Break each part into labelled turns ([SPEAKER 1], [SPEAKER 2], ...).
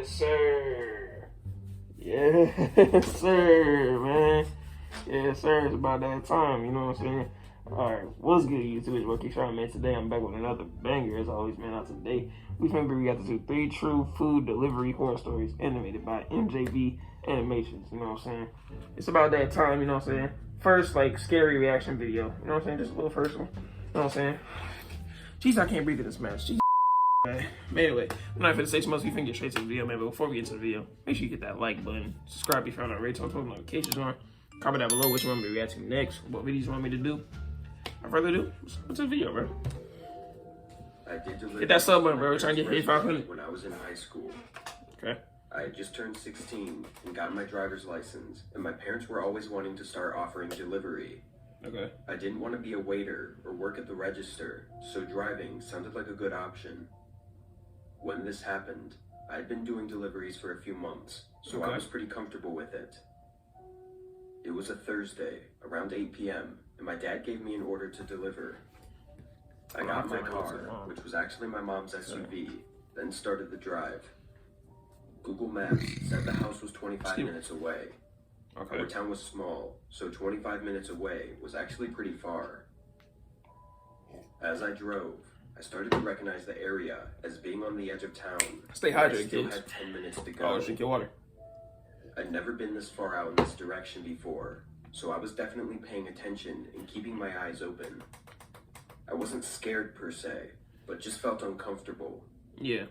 [SPEAKER 1] Yes, sir. Yes, sir, man. Yes, sir. It's about that time. You know what I'm saying? All right. What's good, YouTube? It's Rookie Sharp, man. Today I'm back with another banger. As always, man. Out today, we got to do 3 true food delivery horror stories animated by MJB Animations. You know what I'm saying? It's about that time. You know what I'm saying? First, like, scary reaction video. You know what I'm saying? Just a little first one. You know what I'm saying? Jeez, I can't breathe in this mess. Jeez. Man, anyway, I'm not gonna say too much. You can get straight to the video, man. But before we get to the video, make sure you hit that like button, subscribe if you're not already, turn post notifications on, comment down below what you want me to react to next, what videos you want me to do. Without further ado, let's go to the video, bro. Hit that sub button, bro. We're trying to get 500.
[SPEAKER 2] When I was in high school.
[SPEAKER 1] Okay.
[SPEAKER 2] I had just turned 16 and got my driver's license, and my parents were always wanting to start offering delivery.
[SPEAKER 1] Okay.
[SPEAKER 2] I didn't want to be a waiter or work at the register, so driving sounded like a good option. When this happened, I had been doing deliveries for a few months, so I was pretty comfortable with it. It was a Thursday, around 8 p.m., and my dad gave me an order to deliver. I got in my car, which was actually my mom's SUV, then started the drive. Google Maps said the house was 25 minutes away. Our town was small, so 25 minutes away was actually pretty far. As I drove, I started to recognize the area as being on the edge of town.
[SPEAKER 1] Stay hydrated,
[SPEAKER 2] I still
[SPEAKER 1] kids.
[SPEAKER 2] had 10 minutes to go.
[SPEAKER 1] Oh, drink your water.
[SPEAKER 2] I'd never been this far out in this direction before, so I was definitely paying attention and keeping my eyes open. I wasn't scared per se, but just felt uncomfortable.
[SPEAKER 1] Yeah.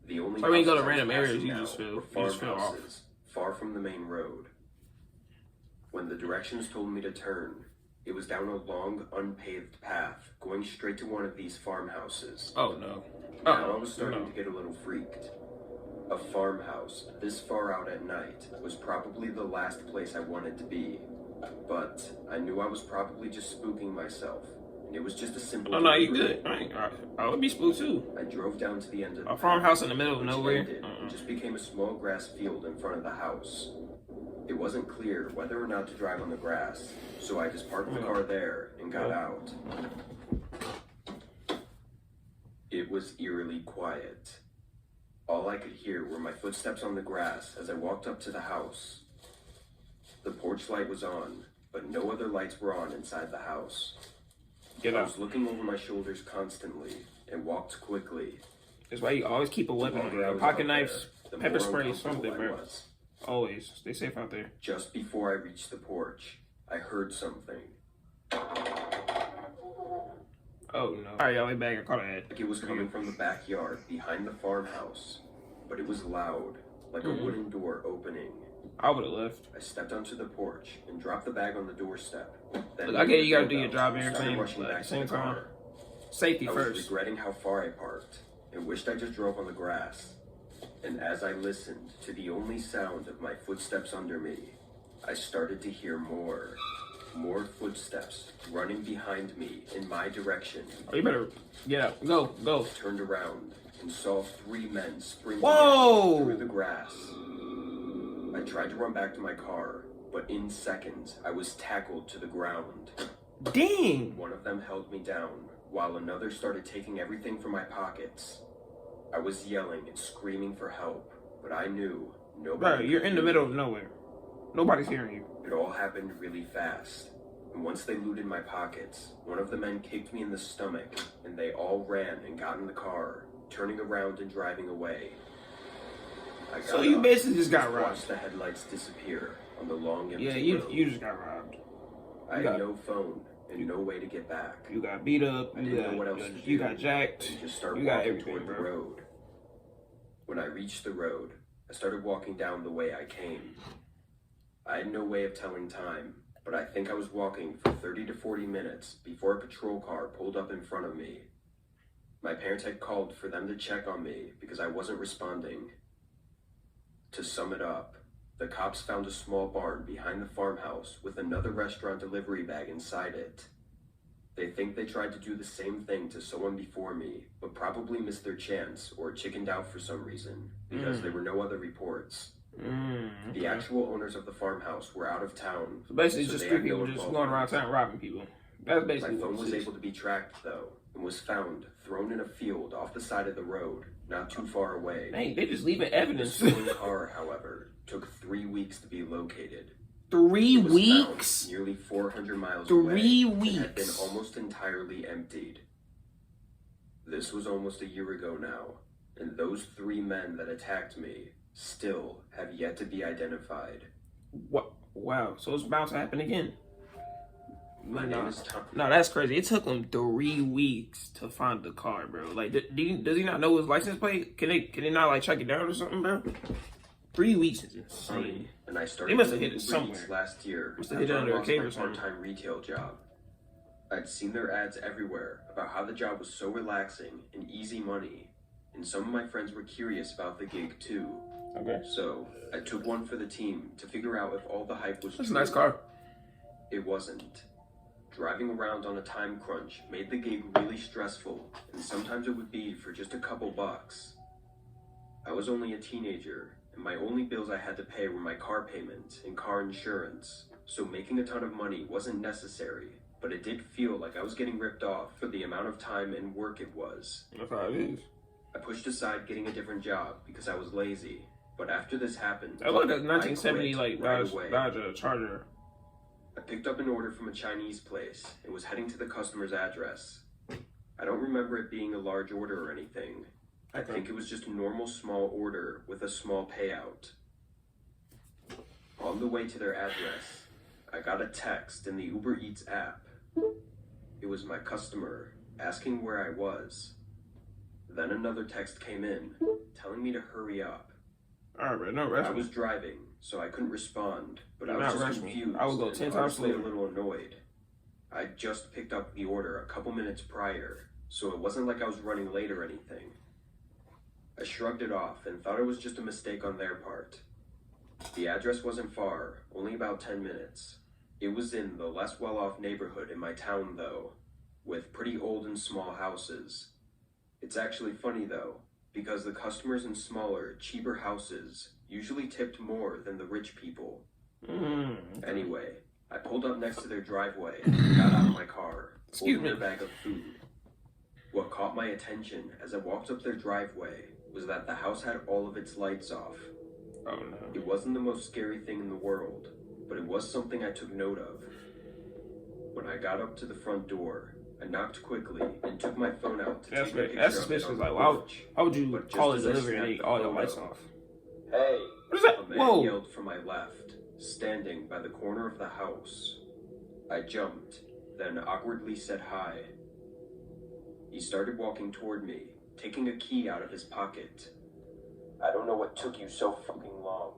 [SPEAKER 2] The only
[SPEAKER 1] when you go to
[SPEAKER 2] houses I
[SPEAKER 1] random
[SPEAKER 2] was
[SPEAKER 1] areas,
[SPEAKER 2] passing
[SPEAKER 1] you
[SPEAKER 2] now
[SPEAKER 1] just feel
[SPEAKER 2] were farmhouses, far from the main road. When the directions told me to turn, it was down a long, unpaved path, going straight to one of these farmhouses.
[SPEAKER 1] Oh, no.
[SPEAKER 2] Now I was starting to get a little freaked. A farmhouse this far out at night was probably the last place I wanted to be. But I knew I was probably just spooking myself. And it was just a simple...
[SPEAKER 1] Oh, no, you good. I would be spooked, too.
[SPEAKER 2] I drove down to the end of the
[SPEAKER 1] a farmhouse in the middle of nowhere.
[SPEAKER 2] It just became a small grass field in front of the house. It wasn't clear whether or not to drive on the grass, so I just parked the car there and got out. It was eerily quiet. All I could hear were my footsteps on the grass as I walked up to the house. The porch light was on, but no other lights were on inside the house. I was looking over my shoulders constantly and walked quickly.
[SPEAKER 1] That's why you always keep a weapon on you. Pocket knives, pepper spray, something, bro. Always. Stay safe out there.
[SPEAKER 2] Just before I reached the porch, I heard something.
[SPEAKER 1] Oh, no. All right, y'all, way back. I caught it.
[SPEAKER 2] Like it was coming from the backyard behind the farmhouse, but it was loud, like a wooden door opening.
[SPEAKER 1] I would have left.
[SPEAKER 2] I stepped onto the porch and dropped the bag on the doorstep. Then
[SPEAKER 1] look, I get you gotta do your job and everything,
[SPEAKER 2] rushing
[SPEAKER 1] but
[SPEAKER 2] back
[SPEAKER 1] at the same
[SPEAKER 2] to the
[SPEAKER 1] time,
[SPEAKER 2] car.
[SPEAKER 1] safety
[SPEAKER 2] I was
[SPEAKER 1] first.
[SPEAKER 2] regretting how far I parked and wished I just drove on the grass. And as I listened to the only sound of my footsteps under me, I started to hear more footsteps running behind me in my direction.
[SPEAKER 1] Oh, you better get up. Go.
[SPEAKER 2] I turned around and saw 3 men sprinting through the grass. I tried to run back to my car, but in seconds, I was tackled to the ground.
[SPEAKER 1] Dang!
[SPEAKER 2] One of them held me down, while another started taking everything from my pockets. I was yelling and screaming for help, but I knew nobody.
[SPEAKER 1] Bro, you're in the middle of nowhere. Nobody's hearing you.
[SPEAKER 2] It all happened really fast, and once they looted my pockets, one of the men kicked me in the stomach, and they all ran and got in the car, turning around and driving away.
[SPEAKER 1] So you basically just got robbed.
[SPEAKER 2] Watched the headlights disappear on the long empty road.
[SPEAKER 1] you just got robbed.
[SPEAKER 2] I had no phone and no way to get back.
[SPEAKER 1] You got beat up. You got jacked.
[SPEAKER 2] Just start
[SPEAKER 1] you got
[SPEAKER 2] walking
[SPEAKER 1] everything,
[SPEAKER 2] toward the road. When I reached the road, I started walking down the way I came. I had no way of telling time, but I think I was walking for 30 to 40 minutes before a patrol car pulled up in front of me. My parents had called for them to check on me because I wasn't responding. To sum it up, the cops found a small barn behind the farmhouse with another restaurant delivery bag inside it. They think they tried to do the same thing to someone before me, but probably missed their chance or chickened out for some reason, because there were no other reports. The actual owners of the farmhouse were out of town.
[SPEAKER 1] So basically, just street people just going around town robbing people. That's basically
[SPEAKER 2] my phone was able to be tracked, though, and was found thrown in a field off the side of the road, not too far away.
[SPEAKER 1] Dang, they just leaving
[SPEAKER 2] The
[SPEAKER 1] evidence.
[SPEAKER 2] stolen car, however, took 3 weeks to be located.
[SPEAKER 1] 3
[SPEAKER 2] It was
[SPEAKER 1] weeks?
[SPEAKER 2] found nearly 400 miles
[SPEAKER 1] 3
[SPEAKER 2] away
[SPEAKER 1] weeks.
[SPEAKER 2] and had been almost entirely emptied. This was almost a year ago now, and those 3 men that attacked me still have yet to be identified.
[SPEAKER 1] What? Wow, so it's about to happen again.
[SPEAKER 2] My name is Tom.
[SPEAKER 1] No, that's crazy. It took him 3 weeks to find the car, bro. Like, does he not know his license plate? Can they not like track it down or something, bro? 3 weeks is insane.
[SPEAKER 2] And I started
[SPEAKER 1] They must have
[SPEAKER 2] doing
[SPEAKER 1] hit it
[SPEAKER 2] Uber
[SPEAKER 1] somewhere.
[SPEAKER 2] Eats last year.
[SPEAKER 1] Must have hit it
[SPEAKER 2] after I
[SPEAKER 1] under a
[SPEAKER 2] lost
[SPEAKER 1] cave
[SPEAKER 2] my
[SPEAKER 1] or something.
[SPEAKER 2] part-time retail job. I'd seen their ads everywhere about how the job was so relaxing and easy money, and some of my friends were curious about the gig too.
[SPEAKER 1] Okay.
[SPEAKER 2] So I took one for the team to figure out if all the hype was
[SPEAKER 1] That's a
[SPEAKER 2] true.
[SPEAKER 1] nice car.
[SPEAKER 2] It wasn't. Driving around on a time crunch made the gig really stressful, and sometimes it would be for just a couple bucks. I was only a teenager, and my only bills I had to pay were my car payment and car insurance, so making a ton of money wasn't necessary, but it did feel like I was getting ripped off for the amount of time and work it was.
[SPEAKER 1] That's how it is.
[SPEAKER 2] I pushed aside getting a different job because I was lazy, but after this happened,
[SPEAKER 1] I like a
[SPEAKER 2] I
[SPEAKER 1] 1970
[SPEAKER 2] quit
[SPEAKER 1] like
[SPEAKER 2] right away.
[SPEAKER 1] Dodge Charger.
[SPEAKER 2] I picked up an order from a Chinese place and was heading to the customer's address. I don't remember it being a large order or anything. I think it was just a normal small order with a small payout. On the way to their address, I got a text in the Uber Eats app. It was my customer asking where I was. Then another text came in telling me to hurry up.
[SPEAKER 1] Alright, bro, no rush.
[SPEAKER 2] I was driving, so I couldn't respond, but I
[SPEAKER 1] You're
[SPEAKER 2] was
[SPEAKER 1] not
[SPEAKER 2] just
[SPEAKER 1] rushing me.
[SPEAKER 2] confused.
[SPEAKER 1] I would go
[SPEAKER 2] and
[SPEAKER 1] 10 times
[SPEAKER 2] honestly
[SPEAKER 1] slower.
[SPEAKER 2] a little annoyed. I just picked up the order a couple minutes prior, so it wasn't like I was running late or anything. I shrugged it off and thought it was just a mistake on their part. The address wasn't far, only about 10 minutes. It was in the less well-off neighborhood in my town, though, with pretty old and small houses. It's actually funny, though, because the customers in smaller, cheaper houses usually tipped more than the rich people. Anyway, I pulled up next to their driveway and got out of my car, holding their bag of food. What caught my attention as I walked up their driveway was that the house had all of its lights off.
[SPEAKER 1] Oh no.
[SPEAKER 2] It wasn't the most scary thing in the world, but it was something I took note of. When I got up to the front door, I knocked quickly and took my phone out to take a picture
[SPEAKER 1] That's
[SPEAKER 2] of it
[SPEAKER 1] suspicious.
[SPEAKER 2] on
[SPEAKER 1] Like,
[SPEAKER 2] the
[SPEAKER 1] why
[SPEAKER 2] porch.
[SPEAKER 1] would you
[SPEAKER 2] But
[SPEAKER 1] call it
[SPEAKER 2] just as I
[SPEAKER 1] delivery and
[SPEAKER 2] snapped
[SPEAKER 1] leave
[SPEAKER 2] the
[SPEAKER 1] all your
[SPEAKER 2] photo,
[SPEAKER 1] lights off?
[SPEAKER 2] Hey!
[SPEAKER 1] What is that?
[SPEAKER 2] A man
[SPEAKER 1] Whoa!
[SPEAKER 2] yelled from my left, standing by the corner of the house. I jumped, then awkwardly said hi. He started walking toward me, taking a key out of his pocket. I don't know what took you so fucking long.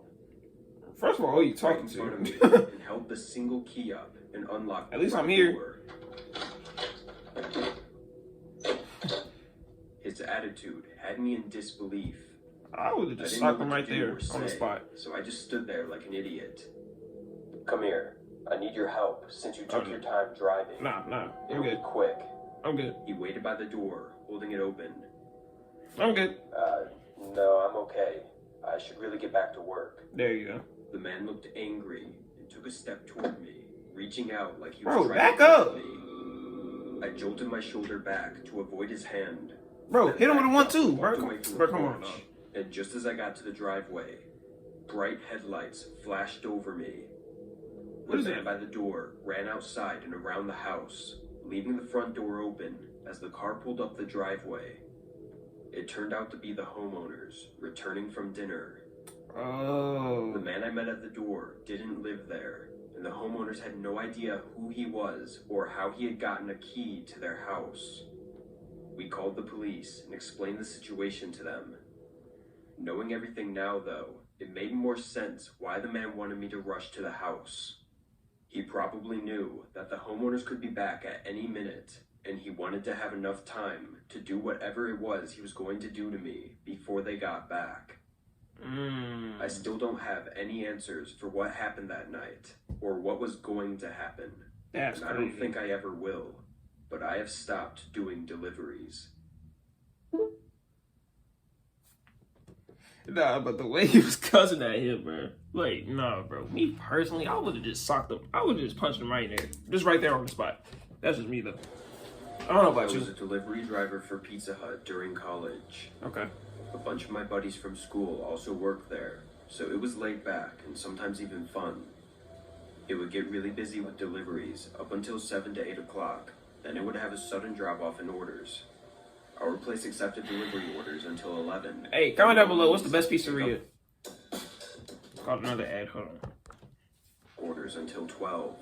[SPEAKER 1] First of all, who are you talking
[SPEAKER 2] Right in front of me
[SPEAKER 1] to?
[SPEAKER 2] and held the single key up and unlocked
[SPEAKER 1] At least
[SPEAKER 2] the
[SPEAKER 1] I'm
[SPEAKER 2] front
[SPEAKER 1] here.
[SPEAKER 2] door. His attitude had me in disbelief.
[SPEAKER 1] I would have
[SPEAKER 2] I
[SPEAKER 1] just
[SPEAKER 2] didn't know
[SPEAKER 1] socked him
[SPEAKER 2] what
[SPEAKER 1] right
[SPEAKER 2] to do
[SPEAKER 1] there
[SPEAKER 2] or
[SPEAKER 1] on the
[SPEAKER 2] say,
[SPEAKER 1] spot.
[SPEAKER 2] so I just stood there like an idiot. Come here. I need your help since you took
[SPEAKER 1] Okay.
[SPEAKER 2] your time driving.
[SPEAKER 1] Nah, I'm
[SPEAKER 2] It'll be
[SPEAKER 1] good.
[SPEAKER 2] quick.
[SPEAKER 1] I'm good.
[SPEAKER 2] He waited by the door, holding it open.
[SPEAKER 1] I'm good.
[SPEAKER 2] No, I'm okay. I should really get back to work.
[SPEAKER 1] There you go.
[SPEAKER 2] The man looked angry and took a step toward me, reaching out like he was
[SPEAKER 1] Bro,
[SPEAKER 2] trying
[SPEAKER 1] back
[SPEAKER 2] to grab
[SPEAKER 1] up.
[SPEAKER 2] me. I jolted my shoulder back to avoid his hand.
[SPEAKER 1] Bro,
[SPEAKER 2] then
[SPEAKER 1] hit him with a
[SPEAKER 2] backed up
[SPEAKER 1] 1-2,
[SPEAKER 2] and
[SPEAKER 1] bro.
[SPEAKER 2] walked away from the
[SPEAKER 1] Bro, come on,
[SPEAKER 2] porch.
[SPEAKER 1] dog.
[SPEAKER 2] And just as I got to the driveway, bright headlights flashed over me.
[SPEAKER 1] What is
[SPEAKER 2] The man
[SPEAKER 1] that?
[SPEAKER 2] by the door ran outside and around the house, leaving the front door open as the car pulled up the driveway. It turned out to be the homeowners returning from dinner.
[SPEAKER 1] Oh.
[SPEAKER 2] The man I met at the door didn't live there, and the homeowners had no idea who he was or how he had gotten a key to their house. We called the police and explained the situation to them. Knowing everything now, though, it made more sense why the man wanted me to rush to the house. He probably knew that the homeowners could be back at any minute, and he wanted to have enough time to do whatever it was he was going to do to me before they got back. I still don't have any answers for what happened that night, or what was going to happen.
[SPEAKER 1] That's
[SPEAKER 2] And I don't
[SPEAKER 1] crazy.
[SPEAKER 2] think I ever will, but I have stopped doing deliveries.
[SPEAKER 1] Nah, but the way he was cussing at him, bro. Like, nah, bro. Me personally, I would have just socked him. I would have just punched him right there. Just right there on the spot. That's just me, though. I don't know
[SPEAKER 2] I
[SPEAKER 1] about
[SPEAKER 2] was
[SPEAKER 1] you.
[SPEAKER 2] a delivery driver for Pizza Hut during college.
[SPEAKER 1] Okay.
[SPEAKER 2] A bunch of my buddies from school also worked there, so it was laid back and sometimes even fun. It would get really busy with deliveries up until 7 to 8 o'clock, then it would have a sudden drop off in orders. Our place accepted delivery orders until 11.
[SPEAKER 1] Hey, comment down below. What's the best pizzeria? Called another ad. Hold on.
[SPEAKER 2] Orders until 12.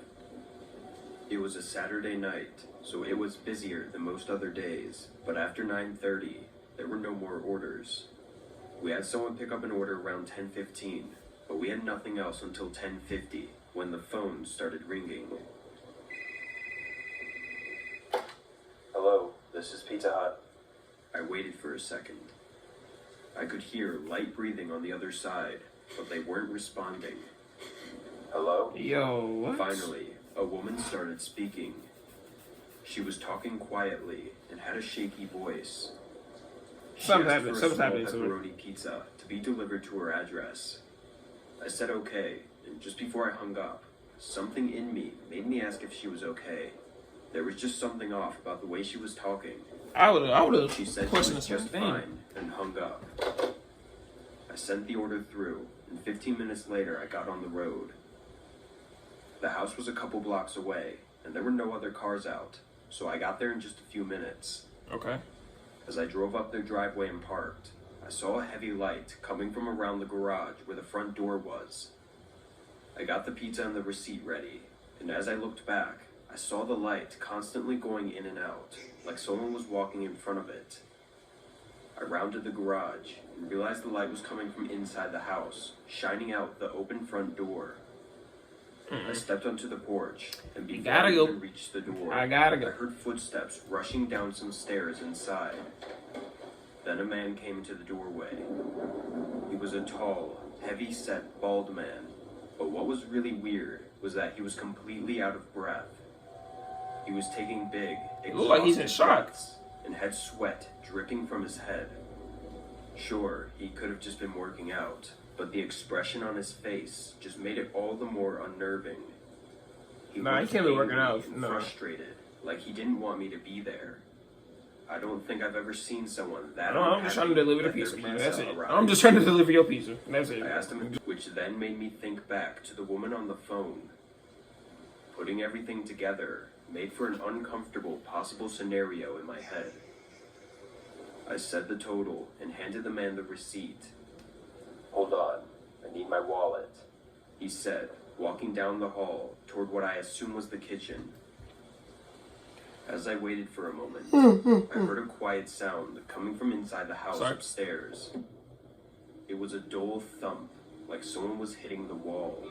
[SPEAKER 2] It was a Saturday night, so it was busier than most other days, but after 9:30, there were no more orders. We had someone pick up an order around 10:15, but we had nothing else until 10:50 when the phone started ringing. Hello, this is Pizza Hut. I waited for a second. I could hear light breathing on the other side, but they weren't responding. Hello?
[SPEAKER 1] Yo, what?
[SPEAKER 2] Finally, a woman started speaking. She was talking quietly and had a shaky voice. She
[SPEAKER 1] Something
[SPEAKER 2] asked for a
[SPEAKER 1] happened
[SPEAKER 2] small
[SPEAKER 1] to her.
[SPEAKER 2] pepperoni pizza to be delivered to her address. I said okay, and just before I hung up, something in me made me ask if she was okay. There was just something off about the way she was talking.
[SPEAKER 1] I would have
[SPEAKER 2] She said she
[SPEAKER 1] questioned the
[SPEAKER 2] was
[SPEAKER 1] same
[SPEAKER 2] just
[SPEAKER 1] thing.
[SPEAKER 2] fine and hung up. I sent the order through, and 15 minutes later I got on the road. The house was a couple blocks away, and there were no other cars out, so I got there in just a few minutes.
[SPEAKER 1] Okay.
[SPEAKER 2] As I drove up their driveway and parked, I saw a heavy light coming from around the garage where the front door was. I got the pizza and the receipt ready, and as I looked back, I saw the light constantly going in and out, like someone was walking in front of it. I rounded the garage and realized the light was coming from inside the house, shining out the open front door. I stepped onto the porch, and before
[SPEAKER 1] gotta
[SPEAKER 2] I
[SPEAKER 1] go.
[SPEAKER 2] even reached the door,
[SPEAKER 1] I gotta go.
[SPEAKER 2] I heard footsteps rushing down some stairs inside. Then a man came into the doorway. He was a tall, heavy-set, bald man, but what was really weird was that he was completely out of breath. He was taking big,
[SPEAKER 1] looked like he's in
[SPEAKER 2] exhausted
[SPEAKER 1] shock.
[SPEAKER 2] breaths and had sweat dripping from his head. Sure, he could have just been working out, but the expression on his face just made it all the more unnerving.
[SPEAKER 1] Nah, he
[SPEAKER 2] looked
[SPEAKER 1] can't be working
[SPEAKER 2] angry
[SPEAKER 1] out,
[SPEAKER 2] and
[SPEAKER 1] no.
[SPEAKER 2] frustrated, like he didn't want me to be there. I don't think I've ever seen someone that
[SPEAKER 1] No, I'm just trying to
[SPEAKER 2] unhappy
[SPEAKER 1] deliver the
[SPEAKER 2] that their
[SPEAKER 1] pizza, man. That's it.
[SPEAKER 2] arrived.
[SPEAKER 1] I'm just trying to deliver your pizza. That's it.
[SPEAKER 2] I asked him, which then made me think back to the woman on the phone. Putting everything together made for an uncomfortable possible scenario in my head. I said the total and handed the man the receipt. Hold on, I need my wallet, he said, walking down the hall toward what I assume was the kitchen. As I waited for a moment, I heard a quiet sound coming from inside the house upstairs. It was a dull thump, like someone was hitting the wall.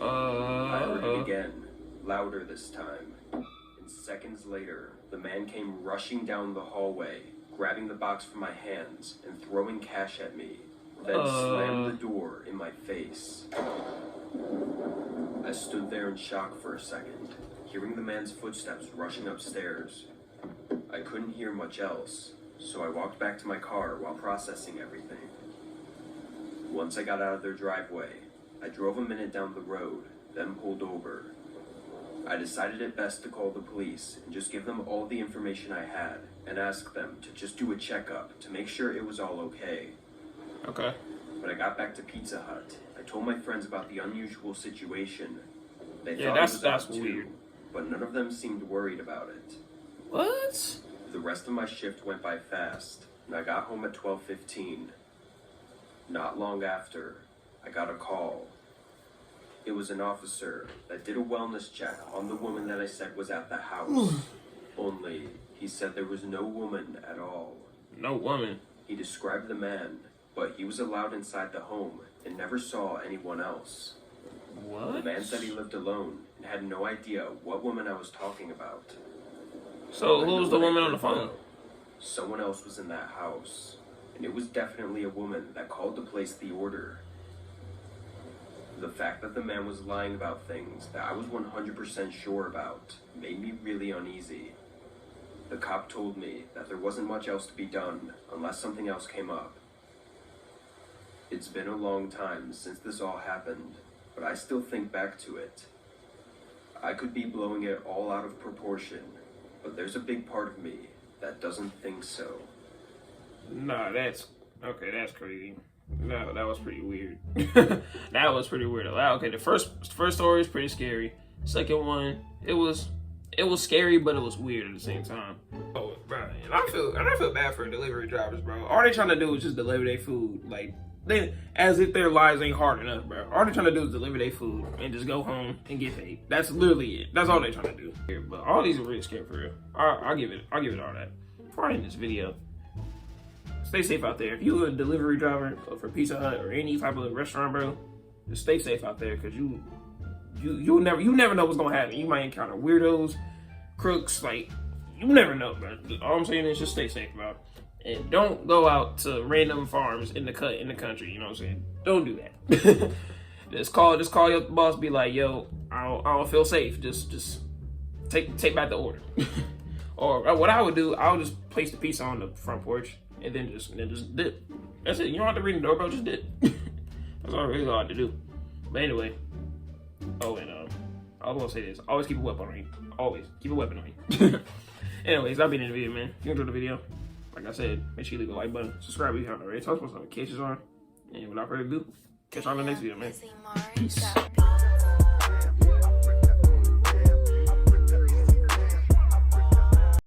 [SPEAKER 2] I heard it again, louder this time. And seconds later, the man came rushing down the hallway, grabbing the box from my hands and throwing cash at me, then slammed the door in my face. I stood there in shock for a second, hearing the man's footsteps rushing upstairs. I couldn't hear much else, so I walked back to my car while processing everything. Once I got out of their driveway, I drove a minute down the road, then pulled over. I decided it best to call the police and just give them all the information I had and ask them to just do a checkup to make sure it was all okay.
[SPEAKER 1] Okay.
[SPEAKER 2] When I got back to Pizza Hut, I told my friends about the unusual situation. They
[SPEAKER 1] Yeah,
[SPEAKER 2] thought it was
[SPEAKER 1] that's
[SPEAKER 2] odd too,
[SPEAKER 1] weird.
[SPEAKER 2] but none of them seemed worried about it.
[SPEAKER 1] What?
[SPEAKER 2] The rest of my shift went by fast, and I got home at 12:15. Not long after, I got a call. It was an officer that did a wellness check on the woman that I said was at the house. Only, he said there was no woman at all.
[SPEAKER 1] No woman.
[SPEAKER 2] He described the man, but he was allowed inside the home and never saw anyone else.
[SPEAKER 1] What?
[SPEAKER 2] The man said he lived alone and had no idea what woman I was talking about.
[SPEAKER 1] So
[SPEAKER 2] I
[SPEAKER 1] who
[SPEAKER 2] know
[SPEAKER 1] was the
[SPEAKER 2] what I
[SPEAKER 1] woman on
[SPEAKER 2] heard,
[SPEAKER 1] the phone?
[SPEAKER 2] though. Someone else was in that house, and it was definitely a woman that called to place the order. The fact that the man was lying about things that I was 100% sure about made me really uneasy. The cop told me that there wasn't much else to be done unless something else came up. It's been a long time since this all happened, but I still think back to it. I could be blowing it all out of proportion, But there's a big part of me that doesn't think so.
[SPEAKER 1] Nah, that's okay. That's crazy. No, that was pretty weird. That was pretty weird. Okay, the first story is pretty scary. Second one, it was scary, but it was weird at the same time. Oh, bro, and I feel bad for delivery drivers, bro. All they trying to do is just deliver their food, like as if their lives ain't hard enough, bro. All they trying to do is deliver their food and just go home and get paid. That's literally it. That's all they trying to do. But all these are really scary for real. I'll give it all that. Before I end this video, stay safe out there. If you're a delivery driver for Pizza Hut or any type of restaurant, bro, just stay safe out there, because you never know what's gonna happen. You might encounter weirdos, crooks, like you never know, bro. All I'm saying is just stay safe, bro. And don't go out to random farms in the country. You know what I'm saying? Don't do that. just call your boss. Be like, yo, I don't feel safe. Just take back the order. Or what I would do, I would just place the pizza on the front porch and then just dip. That's it. You don't have to ring the doorbell. Just dip. That's really all I had to do. But anyway. Oh, and I was gonna say this. Always keep a weapon on you. Always keep a weapon on you. Anyways, that'll be the end of the video, man. If you enjoyed the video, like I said, make sure you leave a like button, subscribe if you haven't already, tell us what notifications on, and without further ado, catch you on the next video, man. Peace.